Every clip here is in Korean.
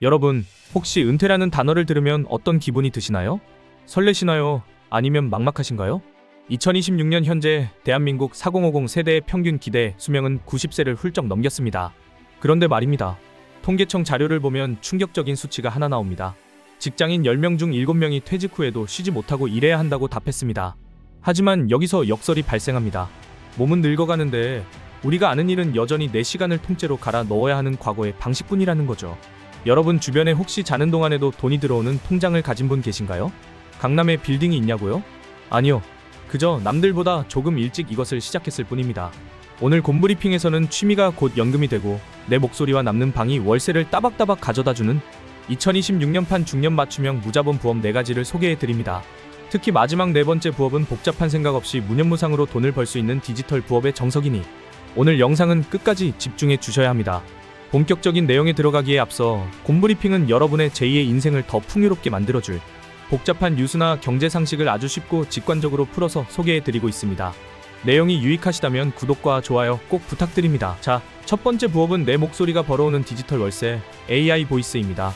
여러분, 혹시 은퇴라는 단어를 들으면 어떤 기분이 드시나요? 설레시나요? 아니면 막막하신가요? 2026년 현재 대한민국 4050 세대의 평균 기대 수명은 90세를 훌쩍 넘겼습니다. 그런데 말입니다. 통계청 자료를 보면 충격적인 수치가 하나 나옵니다. 직장인 10명 중 7명이 퇴직 후에도 쉬지 못하고 일해야 한다고 답했습니다. 하지만 여기서 역설이 발생합니다. 몸은 늙어가는데 우리가 아는 일은 여전히 내 시간을 통째로 갈아 넣어야 하는 과거의 방식뿐이라는 거죠. 여러분 주변에 혹시 자는 동안에도 돈이 들어오는 통장을 가진 분 계신가요? 강남에 빌딩이 있냐고요? 아니요. 그저 남들보다 조금 일찍 이것을 시작했을 뿐입니다. 오늘 곰브리핑에서는 취미가 곧 연금이 되고 내 목소리와 남는 방이 월세를 따박따박 가져다주는 2026년판 중년 맞춤형 무자본 부업 4가지를 소개해드립니다. 특히 마지막 4번째 부업은 복잡한 생각 없이 무념무상으로 돈을 벌 수 있는 디지털 부업의 정석이니 오늘 영상은 끝까지 집중해 주셔야 합니다. 본격적인 내용에 들어가기에 앞서 곰브리핑은 여러분의 제2의 인생을 더 풍요롭게 만들어줄 복잡한 뉴스나 경제 상식을 아주 쉽고 직관적으로 풀어서 소개해드리고 있습니다. 내용이 유익하시다면 구독과 좋아요 꼭 부탁드립니다. 자, 첫 번째 부업은 내 목소리가 벌어오는 디지털 월세 AI 보이스입니다.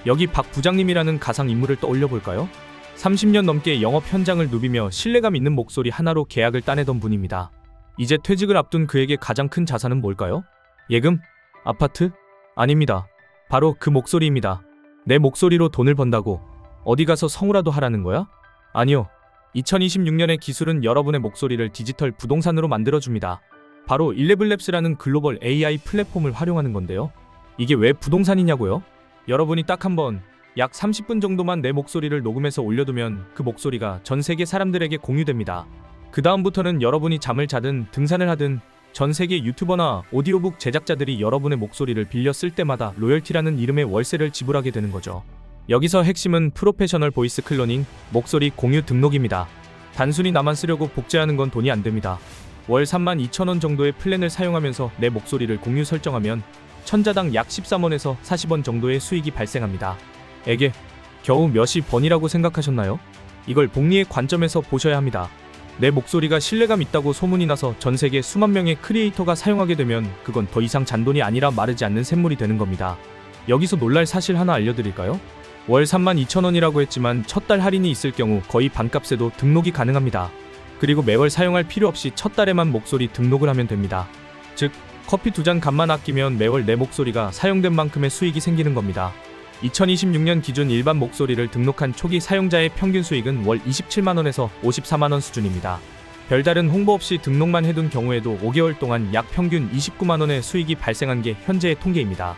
여기 박 부장님이라는 가상인물을 떠올려 볼까요? 30년 넘게 영업 현장을 누비며 신뢰감 있는 목소리 하나로 계약을 따내던 분입니다. 이제 퇴직을 앞둔 그에게 가장 큰 자산은 뭘까요? 예금? 아파트? 아닙니다. 바로 그 목소리입니다. 내 목소리로 돈을 번다고 어디 가서 성우라도 하라는 거야? 아니요. 2026년의 기술은 여러분의 목소리를 디지털 부동산으로 만들어줍니다. 바로 11랩스라는 글로벌 AI 플랫폼을 활용하는 건데요. 이게 왜 부동산이냐고요? 여러분이 딱 한번 약 30분 정도만 내 목소리를 녹음해서 올려두면 그 목소리가 전 세계 사람들에게 공유됩니다. 그 다음부터는 여러분이 잠을 자든 등산을 하든 전 세계 유튜버나 오디오북 제작자들이 여러분의 목소리를 빌려 쓸 때마다 로열티라는 이름의 월세를 지불하게 되는 거죠. 여기서 핵심은 프로페셔널 보이스 클로닝, 목소리 공유 등록입니다. 단순히 나만 쓰려고 복제하는 건 돈이 안 됩니다. 월 32,000원 정도의 플랜을 사용하면서 내 목소리를 공유 설정하면 천자당 약 13원에서 40원 정도의 수익이 발생합니다. 에게 겨우 몇이 번이라고 생각하셨나요? 이걸 복리의 관점에서 보셔야 합니다. 내 목소리가 신뢰감 있다고 소문이 나서 전 세계 수만 명의 크리에이터가 사용하게 되면 그건 더 이상 잔돈이 아니라 마르지 않는 샘물이 되는 겁니다. 여기서 놀랄 사실 하나 알려드릴까요? 월 32,000원이라고 했지만 첫 달 할인이 있을 경우 거의 반값에도 등록이 가능합니다. 그리고 매월 사용할 필요 없이 첫 달에만 목소리 등록을 하면 됩니다. 즉, 커피 2잔 값만 아끼면 매월 내 목소리가 사용된 만큼의 수익이 생기는 겁니다. 2026년 기준 일반 목소리를 등록한 초기 사용자의 평균 수익은 월 27만원에서 54만원 수준입니다. 별다른 홍보 없이 등록만 해둔 경우에도 5개월 동안 약 평균 29만원의 수익이 발생한 게 현재의 통계입니다.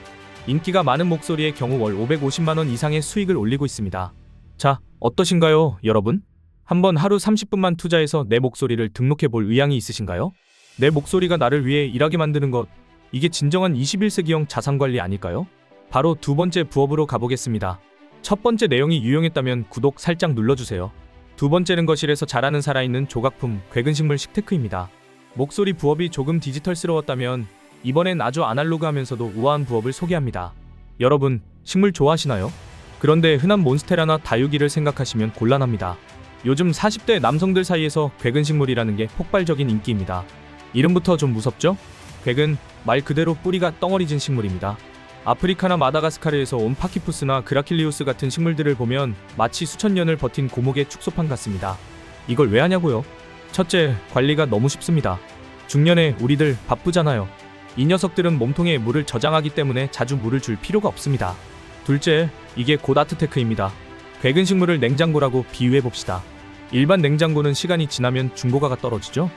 인기가 많은 목소리의 경우 월 550만원 이상의 수익을 올리고 있습니다. 자, 어떠신가요, 여러분? 한번 하루 30분만 투자해서 내 목소리를 등록해볼 의향이 있으신가요? 내 목소리가 나를 위해 일하게 만드는 것, 이게 진정한 21세기형 자산관리 아닐까요? 바로 두 번째 부업으로 가보겠습니다. 첫 번째 내용이 유용했다면 구독 살짝 눌러주세요. 두 번째는 거실에서 자라는 살아있는 조각품 괴근식물 식테크입니다. 목소리 부업이 조금 디지털스러웠다면 이번엔 아주 아날로그하면서도 우아한 부업을 소개합니다. 여러분, 식물 좋아하시나요? 그런데 흔한 몬스테라나 다육이를 생각하시면 곤란합니다. 요즘 40대 남성들 사이에서 괴근식물이라는 게 폭발적인 인기입니다. 이름부터 좀 무섭죠? 괴근, 말 그대로 뿌리가 덩어리진 식물입니다. 아프리카나 마다가스카르에서 온 파키푸스나 그라킬리우스 같은 식물들을 보면 마치 수천 년을 버틴 고목의 축소판 같습니다. 이걸 왜 하냐고요? 첫째, 관리가 너무 쉽습니다. 중년에 우리들 바쁘잖아요. 이 녀석들은 몸통에 물을 저장하기 때문에 자주 물을 줄 필요가 없습니다. 둘째, 이게 곧 아트테크입니다. 괴근식물을 냉장고라고 비유해봅시다. 일반 냉장고는 시간이 지나면 중고가가 떨어지죠?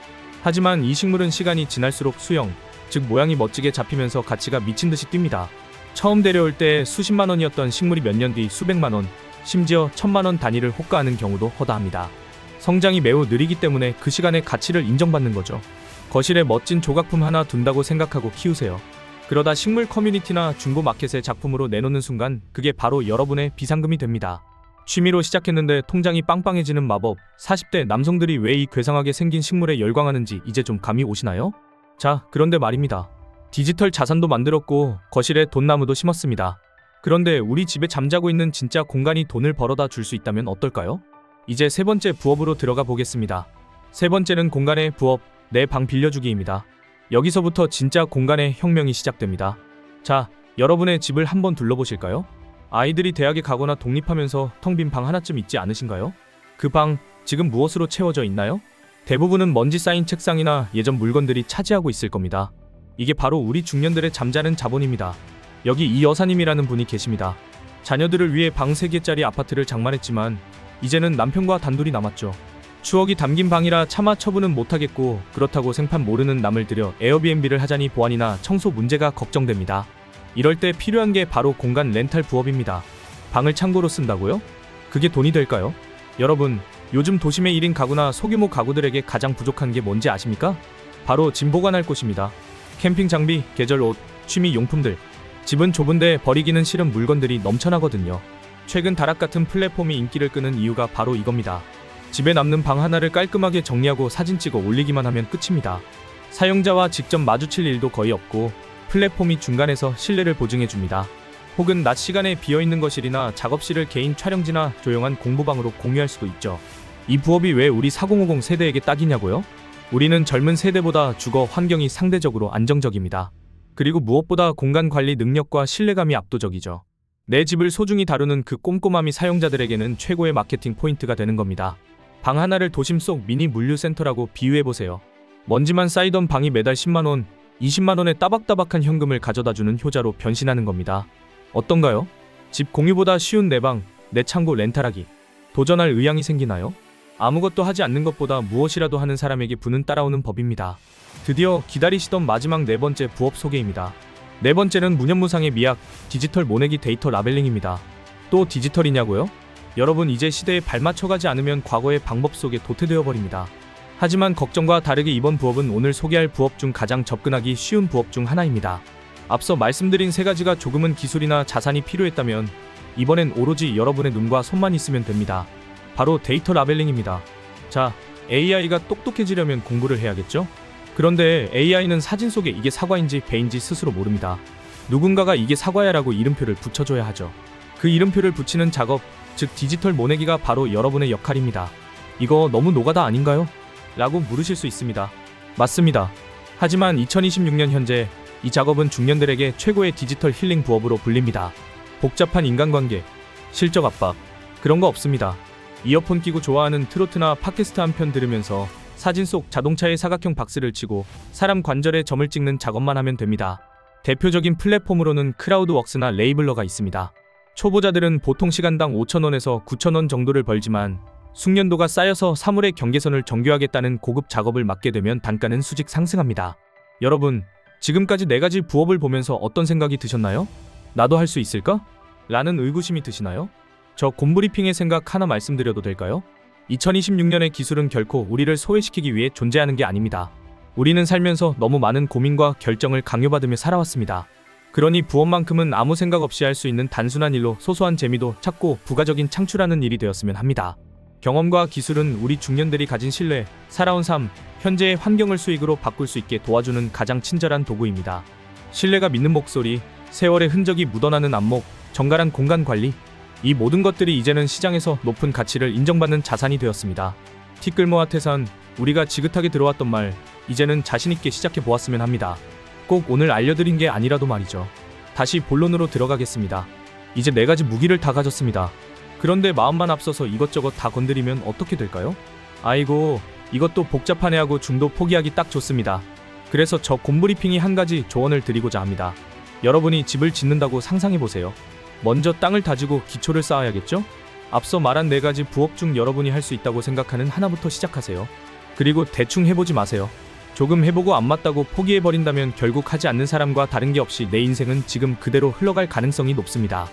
하지만 이 식물은 시간이 지날수록 수영, 즉 모양이 멋지게 잡히면서 가치가 미친듯이 뜁니다. 처음 데려올 때 수십만원이었던 식물이 몇 년 뒤 수백만원, 심지어 천만원 단위를 호가하는 경우도 허다합니다. 성장이 매우 느리기 때문에 그 시간의 가치를 인정받는 거죠. 거실에 멋진 조각품 하나 둔다고 생각하고 키우세요. 그러다 식물 커뮤니티나 중고 마켓에 작품으로 내놓는 순간 그게 바로 여러분의 비상금이 됩니다. 취미로 시작했는데 통장이 빵빵해지는 마법, 40대 남성들이 왜 이 괴상하게 생긴 식물에 열광하는지 이제 좀 감이 오시나요? 자, 그런데 말입니다. 디지털 자산도 만들었고 거실에 돈나무도 심었습니다. 그런데 우리 집에 잠자고 있는 진짜 공간이 돈을 벌어다 줄 수 있다면 어떨까요? 이제 세 번째 부업으로 들어가 보겠습니다. 세 번째는 공간의 부업, 내 방 빌려주기입니다. 여기서부터 진짜 공간의 혁명이 시작됩니다. 자, 여러분의 집을 한번 둘러보실까요? 아이들이 대학에 가거나 독립하면서 텅 빈 방 하나쯤 있지 않으신가요? 그 방 지금 무엇으로 채워져 있나요? 대부분은 먼지 쌓인 책상이나 예전 물건들이 차지하고 있을 겁니다. 이게 바로 우리 중년들의 잠자는 자본입니다. 여기 이 여사님이라는 분이 계십니다. 자녀들을 위해 방 3개짜리 아파트를 장만했지만 이제는 남편과 단둘이 남았죠. 추억이 담긴 방이라 차마 처분은 못하겠고, 그렇다고 생판 모르는 남을 들여 에어비앤비를 하자니 보안이나 청소 문제가 걱정됩니다. 이럴 때 필요한 게 바로 공간 렌탈 부업입니다. 방을 창고로 쓴다고요? 그게 돈이 될까요? 여러분, 요즘 도심의 1인 가구나 소규모 가구들에게 가장 부족한 게 뭔지 아십니까? 바로 짐 보관할 곳입니다. 캠핑 장비, 계절 옷, 취미 용품들. 집은 좁은데 버리기는 싫은 물건들이 넘쳐나거든요. 최근 다락 같은 플랫폼이 인기를 끄는 이유가 바로 이겁니다. 집에 남는 방 하나를 깔끔하게 정리하고 사진 찍어 올리기만 하면 끝입니다. 사용자와 직접 마주칠 일도 거의 없고, 플랫폼이 중간에서 신뢰를 보증해줍니다. 혹은 낮 시간에 비어있는 거실이나 작업실을 개인 촬영지나 조용한 공부방으로 공유할 수도 있죠. 이 부업이 왜 우리 4050 세대에게 딱이냐고요? 우리는 젊은 세대보다 주거 환경이 상대적으로 안정적입니다. 그리고 무엇보다 공간 관리 능력과 신뢰감이 압도적이죠. 내 집을 소중히 다루는 그 꼼꼼함이 사용자들에게는 최고의 마케팅 포인트가 되는 겁니다. 방 하나를 도심 속 미니 물류센터라고 비유해보세요. 먼지만 쌓이던 방이 매달 10만원, 20만원의 따박따박한 현금을 가져다주는 효자로 변신하는 겁니다. 어떤가요? 집 공유보다 쉬운 내 방, 내 창고 렌탈하기. 도전할 의향이 생기나요? 아무것도 하지 않는 것보다 무엇이라도 하는 사람에게 부는 따라오는 법입니다. 드디어 기다리시던 마지막 4번째 부업 소개입니다. 4번째는 무념무상의 미학, 디지털 모내기 데이터 라벨링입니다. 또 디지털이냐고요? 여러분, 이제 시대에 발맞춰가지 않으면 과거의 방법 속에 도태되어 버립니다. 하지만 걱정과 다르게 이번 부업은 오늘 소개할 부업 중 가장 접근하기 쉬운 부업 중 하나입니다. 앞서 말씀드린 3가지가 조금은 기술이나 자산이 필요했다면 이번엔 오로지 여러분의 눈과 손만 있으면 됩니다. 바로 데이터 라벨링입니다. 자, AI가 똑똑해지려면 공부를 해야겠죠? 그런데 AI는 사진 속에 이게 사과인지 배인지 스스로 모릅니다. 누군가가 이게 사과야라고 이름표를 붙여줘야 하죠. 그 이름표를 붙이는 작업, 즉 디지털 모내기가 바로 여러분의 역할입니다. 이거 너무 노가다 아닌가요? 라고 물으실 수 있습니다. 맞습니다. 하지만 2026년 현재 이 작업은 중년들에게 최고의 디지털 힐링 부업으로 불립니다. 복잡한 인간관계, 실적 압박, 그런 거 없습니다. 이어폰 끼고 좋아하는 트로트나 팟캐스트 한 편 들으면서 사진 속 자동차의 사각형 박스를 치고 사람 관절에 점을 찍는 작업만 하면 됩니다. 대표적인 플랫폼으로는 크라우드웍스나 레이블러가 있습니다. 초보자들은 보통 시간당 5,000원에서 9,000원 정도를 벌지만 숙련도가 쌓여서 사물의 경계선을 정교하겠다는 고급 작업을 맡게 되면 단가는 수직 상승합니다. 여러분, 지금까지 4가지 부업을 보면서 어떤 생각이 드셨나요? 나도 할 수 있을까? 라는 의구심이 드시나요? 저 곰브리핑의 생각 하나 말씀드려도 될까요? 2026년의 기술은 결코 우리를 소외시키기 위해 존재하는 게 아닙니다. 우리는 살면서 너무 많은 고민과 결정을 강요받으며 살아왔습니다. 그러니 부업만큼은 아무 생각 없이 할 수 있는 단순한 일로 소소한 재미도 찾고 부가적인 창출하는 일이 되었으면 합니다. 경험과 기술은 우리 중년들이 가진 신뢰, 살아온 삶, 현재의 환경을 수익으로 바꿀 수 있게 도와주는 가장 친절한 도구입니다. 신뢰가 믿는 목소리, 세월의 흔적이 묻어나는 안목, 정갈한 공간 관리, 이 모든 것들이 이제는 시장에서 높은 가치를 인정받는 자산이 되었습니다. 티끌모아 태산, 우리가 지긋하게 들어왔던 말, 이제는 자신있게 시작해 보았으면 합니다. 꼭 오늘 알려드린 게 아니라도 말이죠. 다시 본론으로 들어가겠습니다. 이제 4가지 무기를 다 가졌습니다. 그런데 마음만 앞서서 이것저것 다 건드리면 어떻게 될까요? 아이고, 이것도 복잡하네 하고 중도 포기하기 딱 좋습니다. 그래서 저 곰브리핑이 한 가지 조언을 드리고자 합니다. 여러분이 집을 짓는다고 상상해보세요. 먼저 땅을 다지고 기초를 쌓아야겠죠? 앞서 말한 4가지 부업 중 여러분이 할 수 있다고 생각하는 하나부터 시작하세요. 그리고 대충 해보지 마세요. 조금 해보고 안 맞다고 포기해버린다면 결국 하지 않는 사람과 다른 게 없이 내 인생은 지금 그대로 흘러갈 가능성이 높습니다.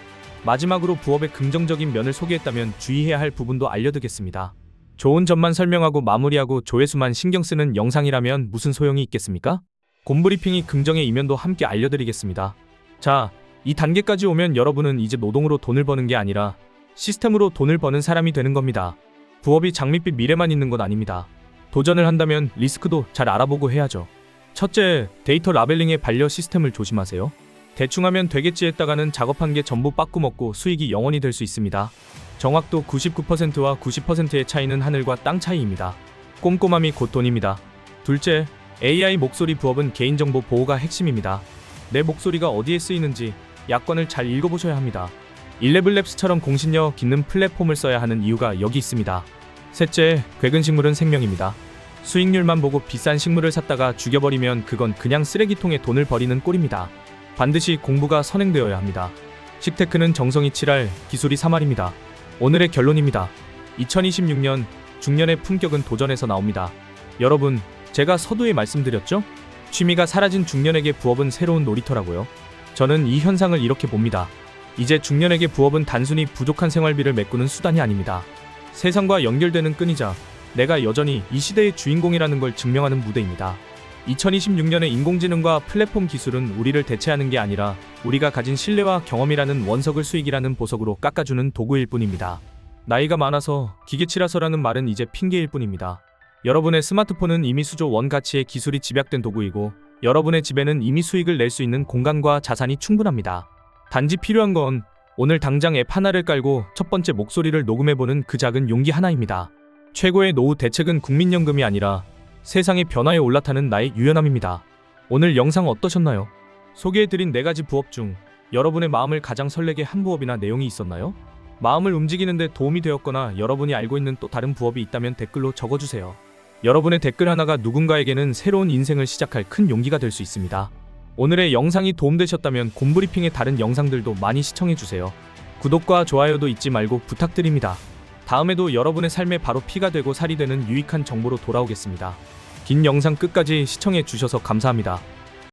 마지막으로 부업의 긍정적인 면을 소개했다면 주의해야 할 부분도 알려드리겠습니다. 좋은 점만 설명하고 마무리하고 조회수만 신경 쓰는 영상이라면 무슨 소용이 있겠습니까? 곰브리핑이 긍정의 이면도 함께 알려드리겠습니다. 자, 이 단계까지 오면 여러분은 이제 노동으로 돈을 버는 게 아니라 시스템으로 돈을 버는 사람이 되는 겁니다. 부업이 장밋빛 미래만 있는 건 아닙니다. 도전을 한다면 리스크도 잘 알아보고 해야죠. 첫째, 데이터 라벨링의 반려 시스템을 조심하세요. 대충 하면 되겠지 했다가는 작업한 게 전부 빠꾸먹고 수익이 0원이 될 수 있습니다. 정확도 99%와 90%의 차이는 하늘과 땅 차이입니다. 꼼꼼함이 곧 돈입니다. 둘째, AI 목소리 부업은 개인정보 보호가 핵심입니다. 내 목소리가 어디에 쓰이는지 약관을 잘 읽어보셔야 합니다. 일레블랩스처럼 공신력 있는 플랫폼을 써야 하는 이유가 여기 있습니다. 셋째, 괴근 식물은 생명입니다. 수익률만 보고 비싼 식물을 샀다가 죽여버리면 그건 그냥 쓰레기통에 돈을 버리는 꼴입니다. 반드시 공부가 선행되어야 합니다. 식테크는 정성이 7할, 기술이 3할입니다. 오늘의 결론입니다. 2026년 중년의 품격은 도전에서 나옵니다. 여러분, 제가 서두에 말씀드렸죠? 취미가 사라진 중년에게 부업은 새로운 놀이터라고요. 저는 이 현상을 이렇게 봅니다. 이제 중년에게 부업은 단순히 부족한 생활비를 메꾸는 수단이 아닙니다. 세상과 연결되는 끈이자 내가 여전히 이 시대의 주인공이라는 걸 증명하는 무대입니다. 2026년의 인공지능과 플랫폼 기술은 우리를 대체하는 게 아니라 우리가 가진 신뢰와 경험이라는 원석을 수익이라는 보석으로 깎아주는 도구일 뿐입니다. 나이가 많아서 기계치라서라는 말은 이제 핑계일 뿐입니다. 여러분의 스마트폰은 이미 수조 원 가치의 기술이 집약된 도구이고 여러분의 집에는 이미 수익을 낼 수 있는 공간과 자산이 충분합니다. 단지 필요한 건 오늘 당장 앱 하나를 깔고 첫 번째 목소리를 녹음해보는 그 작은 용기 하나입니다. 최고의 노후 대책은 국민연금이 아니라 세상의 변화에 올라타는 나의 유연함입니다. 오늘 영상 어떠셨나요? 소개해드린 4가지 부업 중 여러분의 마음을 가장 설레게 한 부업이나 내용이 있었나요? 마음을 움직이는데 도움이 되었거나 여러분이 알고 있는 또 다른 부업이 있다면 댓글로 적어주세요. 여러분의 댓글 하나가 누군가에게는 새로운 인생을 시작할 큰 용기가 될 수 있습니다. 오늘의 영상이 도움되셨다면 곰브리핑의 다른 영상들도 많이 시청해주세요. 구독과 좋아요도 잊지 말고 부탁드립니다. 다음에도 여러분의 삶에 바로 피가 되고 살이 되는 유익한 정보로 돌아오겠습니다. 긴 영상 끝까지 시청해주셔서 감사합니다.